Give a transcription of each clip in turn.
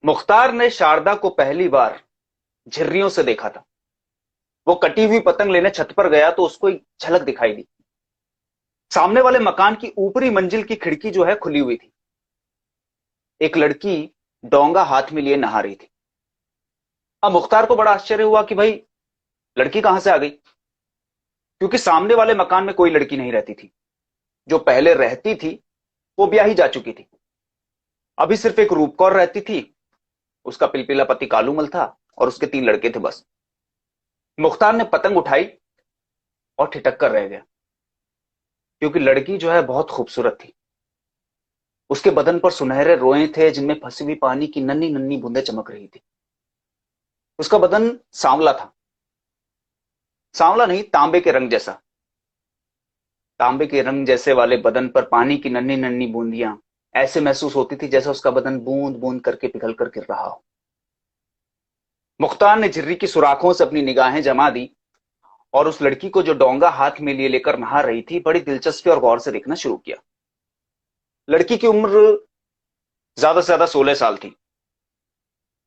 मुख्तार ने शारदा को पहली बार झिर्रियों से देखा था। वो कटी हुई पतंग लेने छत पर गया तो उसको एक झलक दिखाई दी। सामने वाले मकान की ऊपरी मंजिल की खिड़की जो है खुली हुई थी। एक लड़की डोंगा हाथ में लिए नहा रही थी। अब मुख्तार को बड़ा आश्चर्य हुआ कि भाई लड़की कहां से आ गई, क्योंकि सामने वाले मकान में कोई लड़की नहीं रहती थी। जो पहले रहती थी वो ब्याही जा चुकी थी। अभी सिर्फ एक रूपकौर रहती थी। उसका पिलपिला पति कालूमल था और उसके 3 लड़के थे बस। मुख्तार ने पतंग उठाई और ठिठक कर रह गया, क्योंकि लड़की जो है बहुत खूबसूरत थी। उसके बदन पर सुनहरे रोए थे जिनमें फंसी हुई पानी की नन्ही नन्ही बूंदें चमक रही थी। उसका बदन सांवला था। सांवला नहीं, तांबे के रंग जैसा। तांबे के रंग जैसे वाले बदन पर पानी की नन्ही नन्ही बूंदियां ऐसे महसूस होती थी जैसे उसका बदन बूंद बूंद करके पिघल कर गिर रहा हो। मुख्तार ने झिर्री की सुराखों से अपनी निगाहें जमा दी और उस लड़की को जो डोंगा हाथ में लिए लेकर नहा रही थी बड़ी दिलचस्पी और गौर से देखना शुरू किया। लड़की की उम्र ज्यादा से ज्यादा 16 साल थी।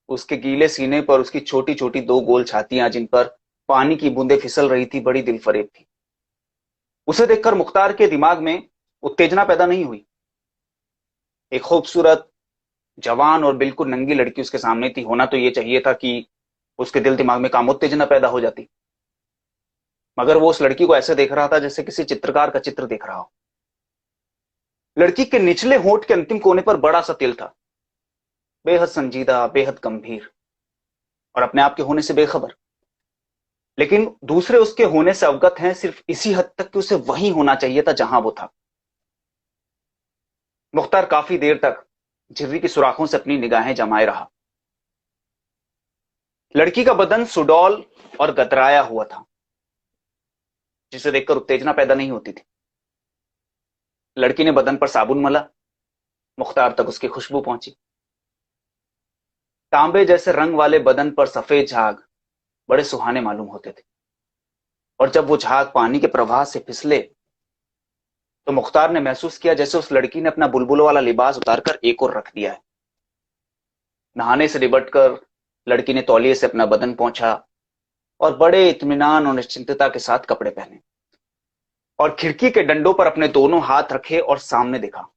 उसके गीले सीने पर उसकी छोटी छोटी 2 गोल छातियां जिन पर पानी की बूंदें फिसल रही थी बड़ी दिलफरेब थी। उसे देखकर मुख्तार के दिमाग में उत्तेजना पैदा नहीं हुई। एक खूबसूरत जवान और बिल्कुल नंगी लड़की उसके सामने थी। होना तो यह चाहिए था कि उसके दिल दिमाग में काम उत्तेजना पैदा हो जाती, मगर वो उस लड़की को ऐसे देख रहा था जैसे किसी चित्रकार का चित्र देख रहा हो। लड़की के निचले होंठ के अंतिम कोने पर बड़ा सा तिल था, बेहद संजीदा, बेहद गंभीर और अपने आप के होने से बेखबर। लेकिन दूसरे उसके होने से अवगत हैं सिर्फ इसी हद तक कि उसे वहीं होना चाहिए था जहां वो था। मुख्तार काफी देर तक झिर्री की सुराखों से अपनी निगाहें जमाए रहा। लड़की का बदन सुडौल और गतराया हुआ था, जिसे देखकर उत्तेजना पैदा नहीं होती थी। लड़की ने बदन पर साबुन मला। मुख्तार तक उसकी खुशबू पहुंची। तांबे जैसे रंग वाले बदन पर सफेद झाग बड़े सुहाने मालूम होते थे, और जब वो झाग पानी के प्रवाह से फिसले तो मुख्तार ने महसूस किया जैसे उस लड़की ने अपना बुलबुलों वाला लिबास उतारकर एक और रख दिया है। नहाने से निबट कर लड़की ने तौलिए से अपना बदन पोंछा और बड़े इत्मीनान और निश्चिंतता के साथ कपड़े पहने और खिड़की के डंडों पर अपने दोनों हाथ रखे और सामने देखा।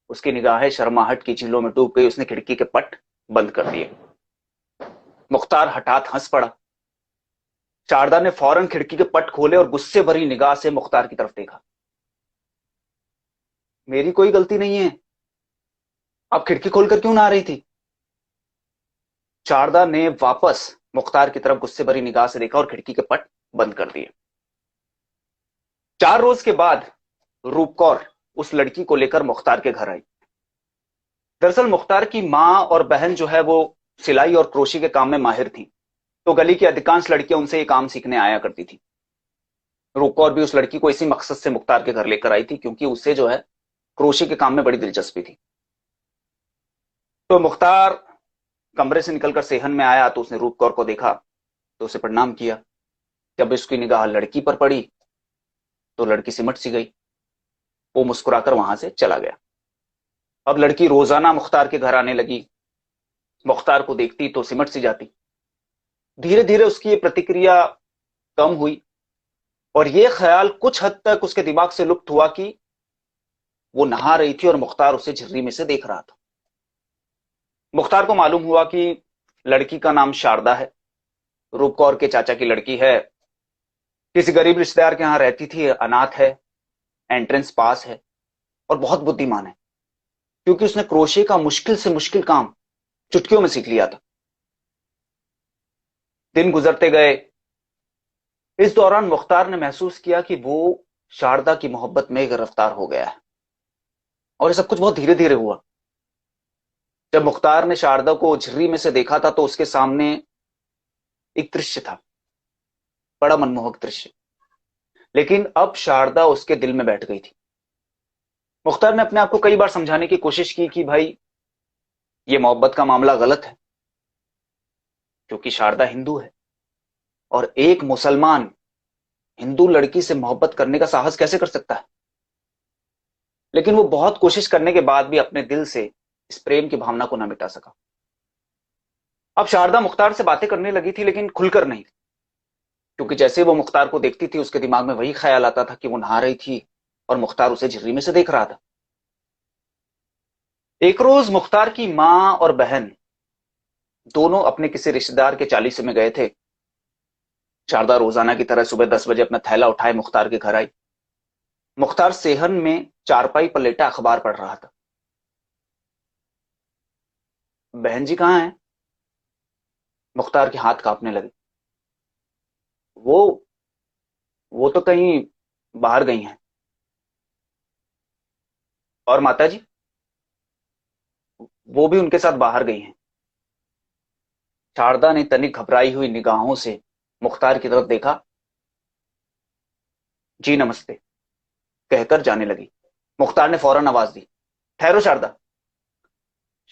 उसकी निगाहें शर्माहट की झीलों में डूब गई। उसने खिड़की के पट बंद कर दिए। मुख्तार हठात हंस पड़ा। शारदा ने फौरन खिड़की के पट खोले और गुस्से भरी निगाह से मुख्तार की तरफ देखा। मेरी कोई गलती नहीं है, आप खिड़की खोलकर क्यों ना आ रही थी? शारदा ने वापस मुख्तार की तरफ गुस्से भरी निगाह से देखा और खिड़की के पट बंद कर दिए। 4 रोज के बाद रूपकौर उस लड़की को लेकर मुख्तार के घर आई। दरअसल मुख्तार की मां और बहन जो है वो सिलाई और क्रोशी के काम में माहिर थी, तो गली की अधिकांश लड़कियां उनसे ये काम सीखने आया करती थी। रूपकौर भी उस लड़की को इसी मकसद से मुख्तार के घर लेकर आई थी, क्योंकि उसे जो है क्रोशी के काम में बड़ी दिलचस्पी थी। तो मुख्तार कमरे से निकलकर सेहन में आया तो उसने रूपकौर को देखा तो उसे प्रणाम किया। जब उसकी निगाह लड़की पर पड़ी तो लड़की सिमट सी गई। वो मुस्कुराकर वहां से चला गया। अब लड़की रोजाना मुख्तार के घर आने लगी। मुख्तार को देखती तो सिमट सी जाती। धीरे धीरे उसकी ये प्रतिक्रिया कम हुई और ये ख्याल कुछ हद तक उसके दिमाग से लुप्त हुआ कि वो नहा रही थी और मुख्तार उसे झिर्री में से देख रहा था। मुख्तार को मालूम हुआ कि लड़की का नाम शारदा है, रूपकौर के चाचा की लड़की है, किसी गरीब रिश्तेदार के यहां रहती थी, अनाथ है, एंट्रेंस पास है और बहुत बुद्धिमान है, क्योंकि उसने क्रोशे का मुश्किल से मुश्किल काम चुटकियों में सीख लिया था। दिन गुजरते गए। इस दौरान मुख्तार ने महसूस किया कि वो शारदा की मोहब्बत में गिरफ्तार हो गया है, और ये सब कुछ बहुत धीरे धीरे हुआ। जब मुख्तार ने शारदा को झिर्री में से देखा था तो उसके सामने एक दृश्य था, बड़ा मनमोहक दृश्य। लेकिन अब शारदा उसके दिल में बैठ गई थी। मुख्तार ने अपने आप को कई बार समझाने की कोशिश की कि भाई ये मोहब्बत का मामला गलत है, क्योंकि शारदा हिंदू है और एक मुसलमान हिंदू लड़की से मोहब्बत करने का साहस कैसे कर सकता है। लेकिन वो बहुत कोशिश करने के बाद भी अपने दिल से इस प्रेम की भावना को ना मिटा सका। अब शारदा मुख्तार से बातें करने लगी थी, लेकिन खुलकर नहीं, क्योंकि जैसे वो मुख्तार को देखती थी उसके दिमाग में वही ख्याल आता था कि वो नहा रही थी और मुख्तार उसे झिर्री में से देख रहा था। एक रोज मुख्तार की मां और बहन दोनों अपने किसी रिश्तेदार के चालीसे में गए थे। शारदा रोजाना की तरह सुबह 10 बजे अपना थैला उठाए मुख्तार के घर आई। मुख्तार सेहन में चारपाई पर लेटा अखबार पढ़ रहा था। बहन जी कहाँ हैं? मुख्तार के हाथ कांपने लगे। वो वो तो कहीं बाहर गई हैं। और माता जी? वो भी उनके साथ बाहर गई हैं। शारदा ने तनिक घबराई हुई निगाहों से मुख्तार की तरफ देखा। जी नमस्ते कहकर जाने लगी। मुख्तार ने फौरन आवाज दी, ठहरो शारदा।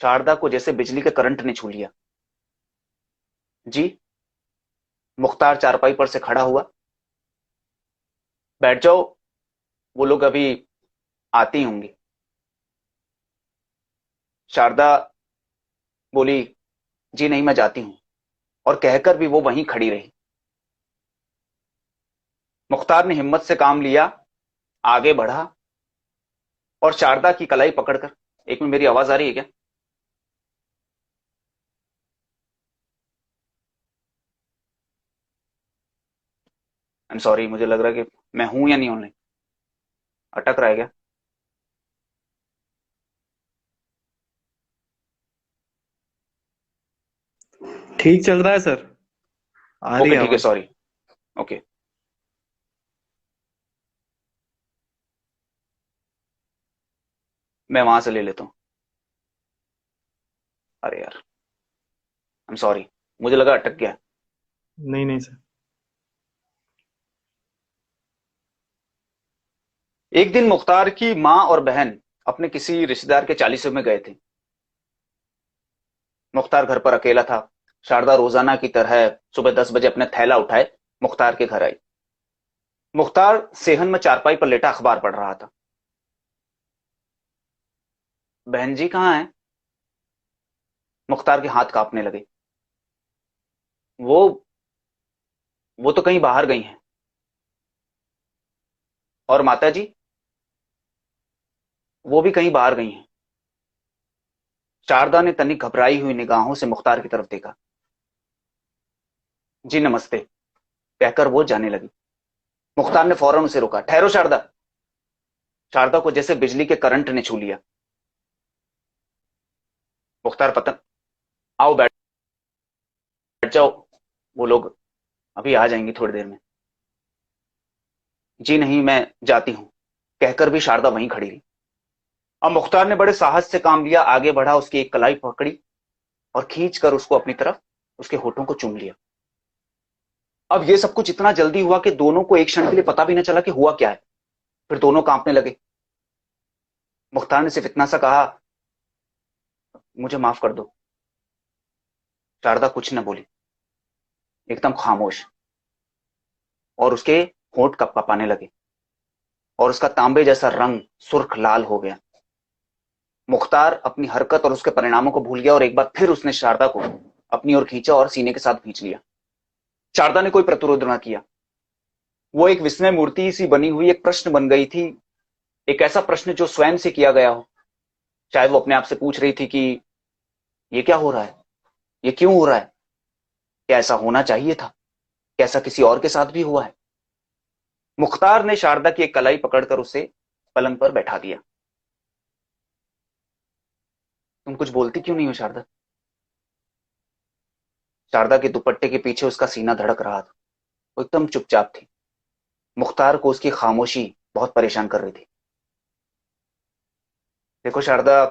शारदा को जैसे बिजली के करंट ने छू लिया। जी? मुख्तार चारपाई पर से खड़ा हुआ। बैठ जाओ, वो लोग अभी आती होंगी। शारदा बोली, जी नहीं मैं जाती हूं, और कहकर भी वो वहीं खड़ी रही। मुख्तार ने हिम्मत से काम लिया, आगे बढ़ा और शारदा की कलाई पकड़कर, एक मिनट मेरी आवाज आ रही है क्या? आई एम सॉरी, मुझे लग रहा है कि मैं हूं या नहीं ऑनलाइन, अटक रहा है क्या? ठीक चल रहा है सर। आ रही ओके है ठीक है, आवाज। सॉरी। ओके, मैं वहां से ले लेता हूँ। अरे यार, आई एम सॉरी, मुझे लगा अटक गया। नहीं नहीं सर। एक दिन मुख्तार की मां और बहन अपने किसी रिश्तेदार के चालीसवे में गए थे। मुख्तार घर पर अकेला था। शारदा रोजाना की तरह सुबह 10 बजे अपने थैला उठाए मुख्तार के घर आई। मुख्तार सेहन में चारपाई पर लेटा अखबार पढ़ रहा था। बहन जी कहाँ हैं? मुख्तार के हाथ कांपने लगे। वो वो तो कहीं बाहर गई हैं। और माता जी? वो भी कहीं बाहर गई हैं। शारदा ने तनिक घबराई हुई निगाहों से मुख्तार की तरफ देखा। जी नमस्ते कहकर वो जाने लगी। मुख्तार ने फौरन उसे रोका, ठहरो शारदा। शारदा को जैसे बिजली के करंट ने छू लिया। मुख्तार पतन, आओ बैठ जाओ, वो लोग अभी आ जाएंगी थोड़ी देर में। जी नहीं मैं जाती हूं, कहकर भी शारदा वहीं खड़ी रही। अब मुख्तार ने बड़े साहस से काम लिया, आगे बढ़ा, उसकी एक कलाई पकड़ी और खींच कर उसको अपनी तरफ, उसके होठों को चूम लिया। अब यह सब कुछ इतना जल्दी हुआ कि दोनों को एक क्षण के लिए पता भी न चला कि हुआ क्या है। फिर दोनों कांपने लगे। मुख्तार ने सिर्फ इतना सा कहा, मुझे माफ कर दो। शारदा कुछ न बोली, एकदम खामोश, और उसके होंठ कपकपाने लगे और उसका तांबे जैसा रंग सुर्ख लाल हो गया। मुख्तार अपनी हरकत और उसके परिणामों को भूल गया और एक बार फिर उसने शारदा को अपनी ओर खींचा और सीने के साथ खींच लिया। शारदा ने कोई प्रतिरोध न किया। वो एक विस्मय मूर्ति सी बनी हुई एक प्रश्न बन गई थी, एक ऐसा प्रश्न जो स्वयं से किया गया हो। शायद वो अपने आप से पूछ रही थी कि ये क्या हो रहा है, ये क्यों हो रहा है, क्या ऐसा होना चाहिए था, क्या ऐसा किसी और के साथ भी हुआ है? मुख्तार ने शारदा की एक कलाई पकड़कर उसे पलंग पर बैठा दिया। तुम कुछ बोलती क्यों नहीं हो शारदा? शारदा के दुपट्टे के पीछे उसका सीना धड़क रहा था। वो एकदम चुपचाप थी। मुख्तार को उसकी खामोशी बहुत परेशान कर रही थी। देखो शारदा,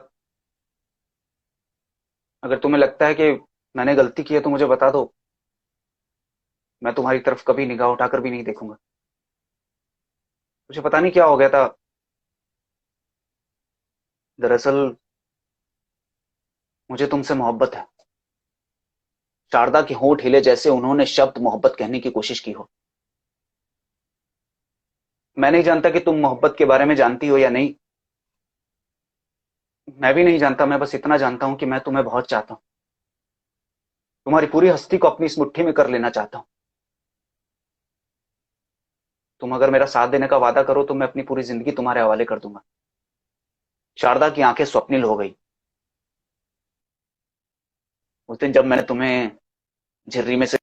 अगर तुम्हें लगता है कि मैंने गलती की है तो मुझे बता दो, मैं तुम्हारी तरफ कभी निगाह उठाकर भी नहीं देखूंगा। मुझे पता नहीं क्या हो गया था। दरअसल मुझे तुमसे मोहब्बत है। शारदा के होंठ हिले जैसे उन्होंने शब्द मोहब्बत कहने की कोशिश की हो। मैं नहीं जानता कि तुम मोहब्बत के बारे में जानती हो या नहीं, मैं भी नहीं जानता, मैं बस इतना जानता हूं कि मैं तुम्हें बहुत चाहता हूं। तुम्हारी पूरी हस्ती को अपनी इस मुट्ठी में कर लेना चाहता हूं। तुम अगर मेरा साथ देने का वादा करो तो मैं अपनी पूरी जिंदगी तुम्हारे हवाले कर दूंगा। शारदा की आंखें स्वप्निल हो गई। उस दिन जब मैंने तुम्हें झिर्री में से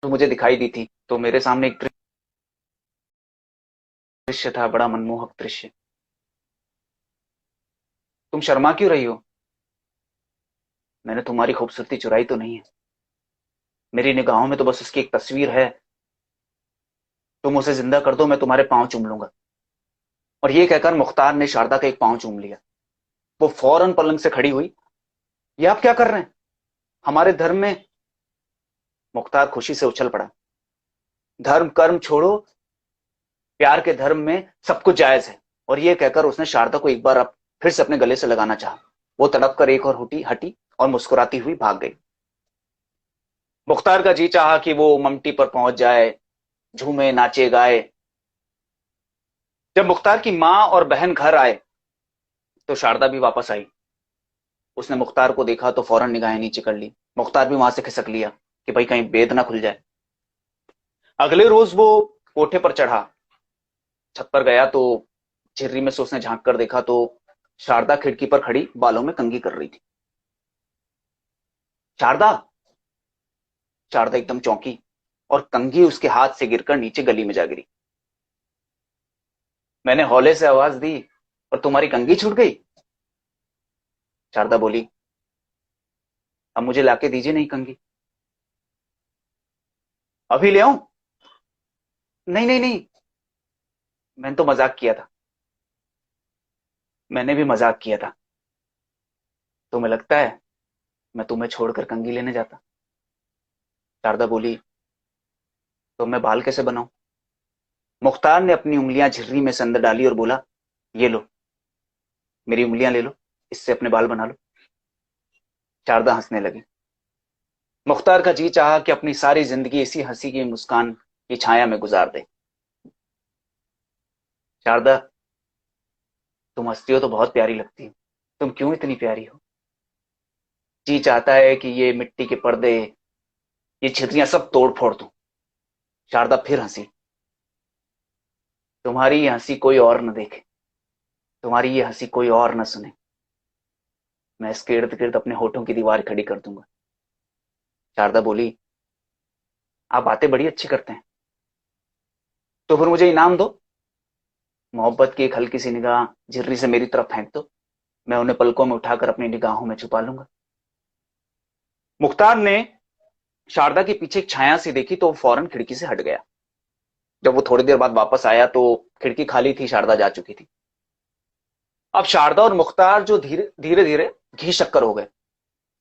तो मुझे दिखाई दी थी, तो मेरे सामने एक दृश्य था, बड़ा मनमोहक दृश्य। तुम शर्मा क्यों रही हो? मैंने तुम्हारी खूबसूरती चुराई तो नहीं है। मेरी निगाहों में तो बस उसकी एक तस्वीर है। तुम उसे जिंदा कर दो, मैं तुम्हारे पांव चूम लूंगा। और ये कहकर मुख्तार ने शारदा का एक पांव चूम लिया। वो फौरन पलंग से खड़ी हुई। ये आप क्या कर रहे हैं? हमारे धर्म में। मुख्तार खुशी से उछल पड़ा। धर्म कर्म छोड़ो, प्यार के धर्म में सब कुछ जायज है। और ये कहकर उसने शारदा को एक बार अब फिर से अपने गले से लगाना चाहा। वो तड़प कर एक और हुटी हटी और मुस्कुराती हुई भाग गई। मुख्तार का जी चाहा कि वो ममटी पर पहुंच जाए, झूमे नाचे गाए। जब मुख्तार की माँ और बहन घर आए तो शारदा भी वापस आई। उसने मुख्तार को देखा तो फौरन निगाहें नीचे कर ली। मुख्तार भी वहां से खिसक लिया कि भाई कहीं बेद ना खुल जाए। अगले रोज वो कोठे पर चढ़ा। छत पर गया तो झिर्री में से उसने झांक कर देखा तो शारदा खिड़की पर खड़ी बालों में कंघी कर रही थी। शारदा! शारदा एकदम चौंकी और कंघी उसके हाथ से गिरकर नीचे गली में जा गिरी। मैंने हौले से आवाज दी और तुम्हारी कंघी छूट गई। शारदा बोली, अब मुझे लाके दीजिए नहीं कंघी। अभी ले आऊं? नहीं नहीं नहीं, मैंने तो मजाक किया था। मैंने भी मजाक किया था। तुम्हें लगता है मैं तुम्हें छोड़कर कंघी लेने जाता? शारदा बोली, तो मैं बाल कैसे बनाऊं? मुख्तार ने अपनी उंगलियां झिर्री में से अंदर डाली और बोला, ये लो, मेरी उंगलियां ले लो, इससे अपने बाल बना लो। शारदा हंसने लगी। मुख्तार का जी चाहा कि अपनी सारी जिंदगी इसी हंसी की मुस्कान की छाया में गुजार दे। शारदा, तुम हंसती हो तो बहुत प्यारी लगती हो। तुम क्यों इतनी प्यारी हो? जी चाहता है कि ये मिट्टी के पर्दे, ये छितरियां सब तोड़ फोड़ दूं। शारदा फिर हंसी। तुम्हारी ये हंसी कोई और न देखे, तुम्हारी ये हंसी कोई और न सुने। मैं इसके इर्द गिर्द अपने होठों की दीवार खड़ी कर दूंगा। शारदा बोली, आप बातें बड़ी अच्छी करते हैं, तो फिर मुझे इनाम दो। मोहब्बत की एक हल्की सी निगाह झिर्री से मेरी तरफ फेंक दो, मैं उन्हें पलकों में उठाकर अपनी निगाहों में छुपा लूंगा। मुख्तार ने शारदा के पीछे एक छाया सी देखी तो वो फौरन खिड़की से हट गया। जब वो थोड़ी देर बाद वापस आया तो खिड़की खाली थी, शारदा जा चुकी थी। अब शारदा और मुख्तार जो धीरे धीरे धीरे घी शक्कर हो गए।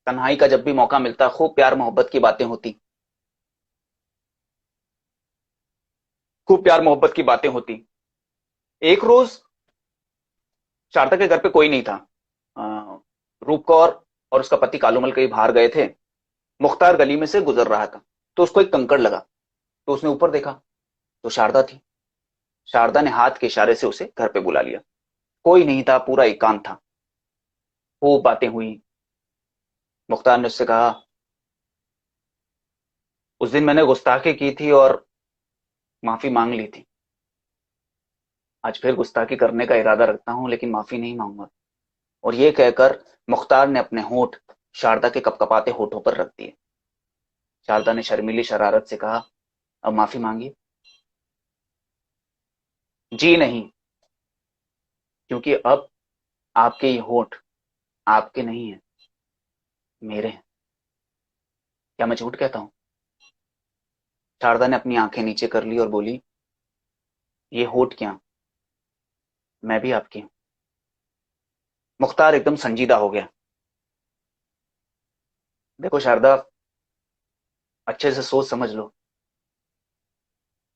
तन्हाई का जब भी मौका मिलता खूब प्यार मोहब्बत की बातें होती। खूब प्यार मोहब्बत की बातें होती। एक रोज शारदा के घर पे कोई नहीं था। अ, रूप कौर और उसका पति कालूमल कहीं बाहर गए थे। मुख्तार गली में से गुजर रहा था तो उसको एक कंकड़ लगा। तो उसने ऊपर देखा तो शारदा थी। शारदा ने हाथ के इशारे से उसे घर पे बुला लिया। कोई नहीं था, पूरा एकांत था। खूब बातें हुई। मुख्तार ने उससे कहा, उस दिन मैंने गुस्ताखी की थी और माफी मांग ली थी। आज फिर गुस्ताखी करने का इरादा रखता हूं लेकिन माफी नहीं मांगूंगा। और ये कहकर मुख्तार ने अपने होंठ शारदा के कपकपाते होठों पर रख दिए। शारदा ने शर्मीली शरारत से कहा, अब माफी मांगिए। जी नहीं, क्योंकि अब आपके ये होठ आपके नहीं है, मेरे हैं। क्या मैं झूठ कहता हूं? शारदा ने अपनी आंखें नीचे कर ली और बोली, ये होठ क्या, मैं भी आपकी हूं। मुख्तार एकदम संजीदा हो गया। देखो शारदा, अच्छे से सोच समझ लो।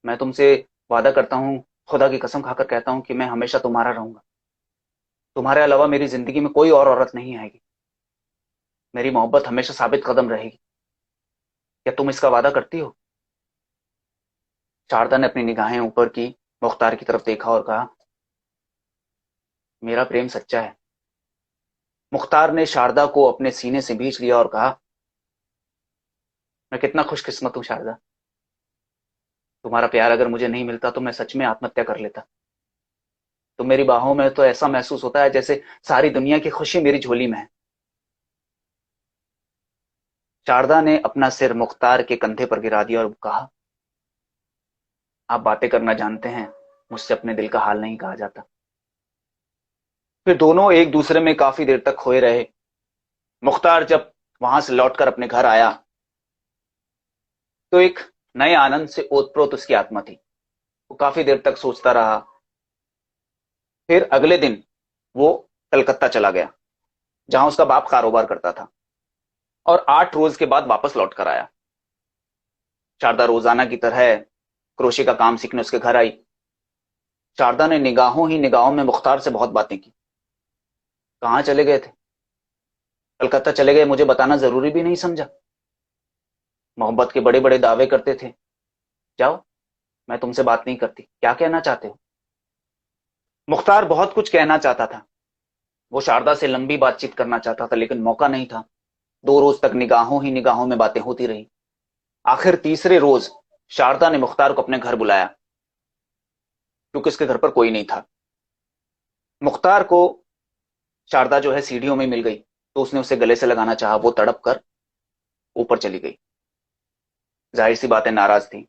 मैं तुमसे वादा करता हूं, खुदा की कसम खाकर कहता हूं कि मैं हमेशा तुम्हारा रहूंगा। तुम्हारे अलावा मेरी जिंदगी में कोई और औरत नहीं आएगी। मेरी मोहब्बत हमेशा साबित कदम रहेगी। क्या तुम इसका वादा करती हो? शारदा ने अपनी निगाहें ऊपर की, मुख्तार की तरफ देखा और कहा, मेरा प्रेम सच्चा है। मुख्तार ने शारदा को अपने सीने से भींच लिया और कहा, मैं कितना खुशकिस्मत हूं शारदा। तुम्हारा प्यार अगर मुझे नहीं मिलता तो मैं सच में आत्महत्या कर लेता। तो मेरी बाहों में तो ऐसा महसूस होता है जैसे सारी दुनिया की खुशी मेरी झोली में है। शारदा ने अपना सिर मुख्तार के कंधे पर गिरा दिया और कहा, आप बातें करना जानते हैं, मुझसे अपने दिल का हाल नहीं कहा जाता। फिर दोनों एक दूसरे में काफी देर तक खोए रहे। मुख्तार जब वहां से लौटकर अपने घर आया तो एक नए आनंद से ओतप्रोत उसकी आत्मा थी। वो काफी देर तक सोचता रहा। फिर अगले दिन वो कलकत्ता चला गया, जहां उसका बाप कारोबार करता था, और 8 रोज के बाद वापस लौट कर आया। शारदा रोजाना की तरह क्रोशे का काम सीखने उसके घर आई। शारदा ने निगाहों ही निगाहों में मुख्तार से बहुत बातें की। कहाँ चले गए थे? कलकत्ता चले गए, मुझे बताना जरूरी भी नहीं समझा। मोहब्बत के बड़े बड़े दावे करते थे। जाओ, मैं तुमसे बात नहीं करती, क्या कहना चाहते हो? मुख्तार बहुत कुछ कहना चाहता था। वो शारदा से लंबी बातचीत करना चाहता था, लेकिन मौका नहीं था। 2 रोज तक निगाहों ही निगाहों में बातें होती रही। आखिर तीसरे रोज शारदा ने मुख्तार को अपने घर बुलाया, क्योंकि उसके घर पर कोई नहीं था। मुख्तार को शारदा जो है सीढ़ियों में मिल गई, तो उसने उसे गले से लगाना चाहा। वो तड़प कर ऊपर चली गई। जाहिर सी बातें नाराज थी।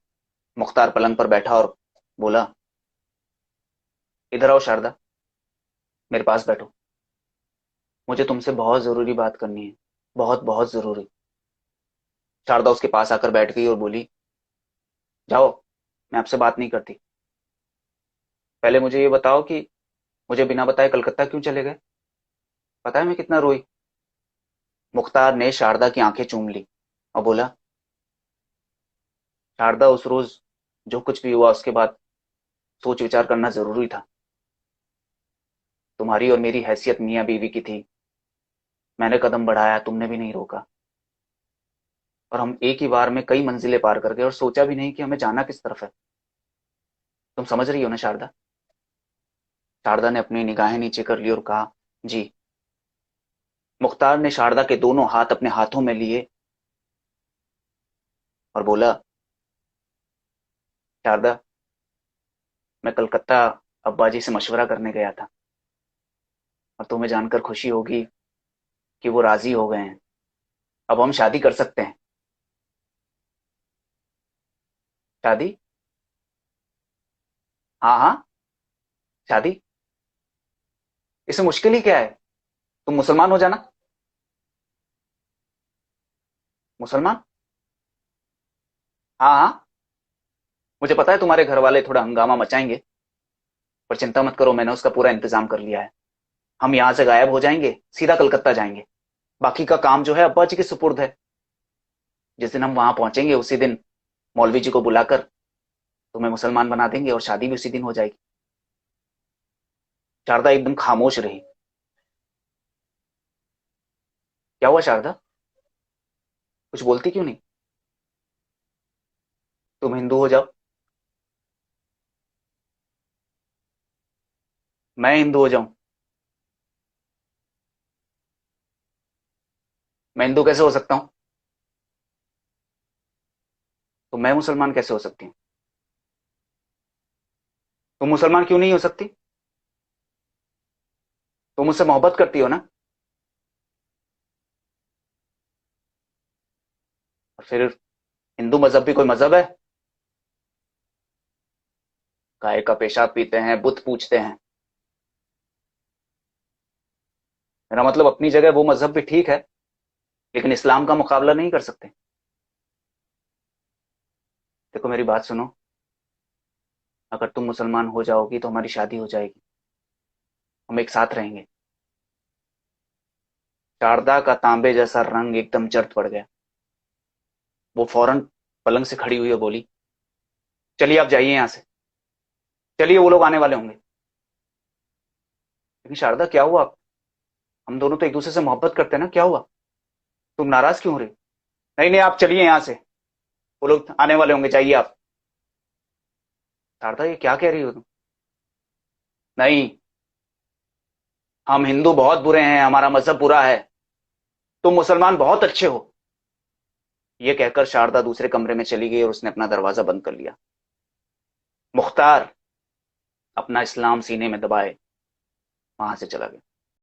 मुख्तार पलंग पर बैठा और बोला, इधर आओ शारदा, मेरे पास बैठो। मुझे तुमसे बहुत जरूरी बात करनी है, बहुत बहुत जरूरी। शारदा उसके पास आकर बैठ गई और बोली, जाओ, मैं आपसे बात नहीं करती। पहले मुझे ये बताओ कि मुझे बिना बताए कलकत्ता क्यों चले गए? पता है मैं कितना रोई? मुख्तार ने शारदा की आंखें चूम ली और बोला, शारदा, उस रोज जो कुछ भी हुआ उसके बाद सोच विचार करना जरूरी था। तुम्हारी और मेरी हैसियत मियां बीवी की थी। मैंने कदम बढ़ाया, तुमने भी नहीं रोका, और हम एक ही बार में कई मंजिलें पार कर गए और सोचा भी नहीं कि हमें जाना किस तरफ है। तुम समझ रही हो ना शारदा? शारदा ने अपनी निगाहें नीचे कर ली और कहा, जी। मुख्तार ने शारदा के दोनों हाथ अपने हाथों में लिए और बोला, शारदा, मैं कलकत्ता अब्बाजी से मशवरा करने गया था, और तुम्हें जानकर खुशी होगी कि वो राजी हो गए हैं। अब हम शादी कर सकते हैं। शादी? हाँ हाँ, शादी। इसमें मुश्किल ही क्या है? तुम मुसलमान हो जाना। मुसलमान? हाँ हाँ, मुझे पता है तुम्हारे घर वाले थोड़ा हंगामा मचाएंगे, पर चिंता मत करो, मैंने उसका पूरा इंतजाम कर लिया है। हम यहां से गायब हो जाएंगे, सीधा कलकत्ता जाएंगे। बाकी का काम जो है अब्बा जी के सुपुर्द है। जिस दिन हम वहां पहुंचेंगे उसी दिन मौलवी जी को बुलाकर तुम्हें मुसलमान बना देंगे, और शादी भी उसी दिन हो जाएगी। शारदा एकदम खामोश रही। क्या हुआ शारदा, कुछ बोलती क्यों नहीं? तुम हिंदू हो जाओ, मैं हिंदू हो जाऊं। मैं हिंदू कैसे हो सकता हूं? तो मैं मुसलमान कैसे हो सकती हूँ? तुम मुसलमान क्यों नहीं हो सकती? तुम मुझसे मोहब्बत करती हो ना? और फिर हिंदू मजहब भी कोई मजहब है? गाय का पेशाब पीते हैं, बुत पूजते हैं। मेरा मतलब, अपनी जगह वो मजहब भी ठीक है, लेकिन इस्लाम का मुकाबला नहीं कर सकते। देखो, मेरी बात सुनो। अगर तुम मुसलमान हो जाओगी तो हमारी शादी हो जाएगी, हम एक साथ रहेंगे। शारदा का तांबे जैसा रंग एकदम जर्द पड़ गया। वो फौरन पलंग से खड़ी हुई और बोली, चलिए आप जाइए यहां से, चलिए, वो लोग आने वाले होंगे। लेकिन शारदा, क्या हुआ? हम दोनों तो एक दूसरे से मोहब्बत करते हैं ना, क्या हुआ? तुम नाराज क्यों हो रही? नहीं नहीं, आप चलिए यहां से, वो लोग आने वाले होंगे, जाइए आप। शारदा, ये क्या कह रही हो तुम? नहीं, हम हिंदू बहुत बुरे हैं, हमारा मजहब बुरा है, तुम मुसलमान बहुत अच्छे हो। यह कहकर शारदा दूसरे कमरे में चली गई और उसने अपना दरवाजा बंद कर लिया। मुख्तार अपना इस्लाम सीने में दबाए वहां से चला गया।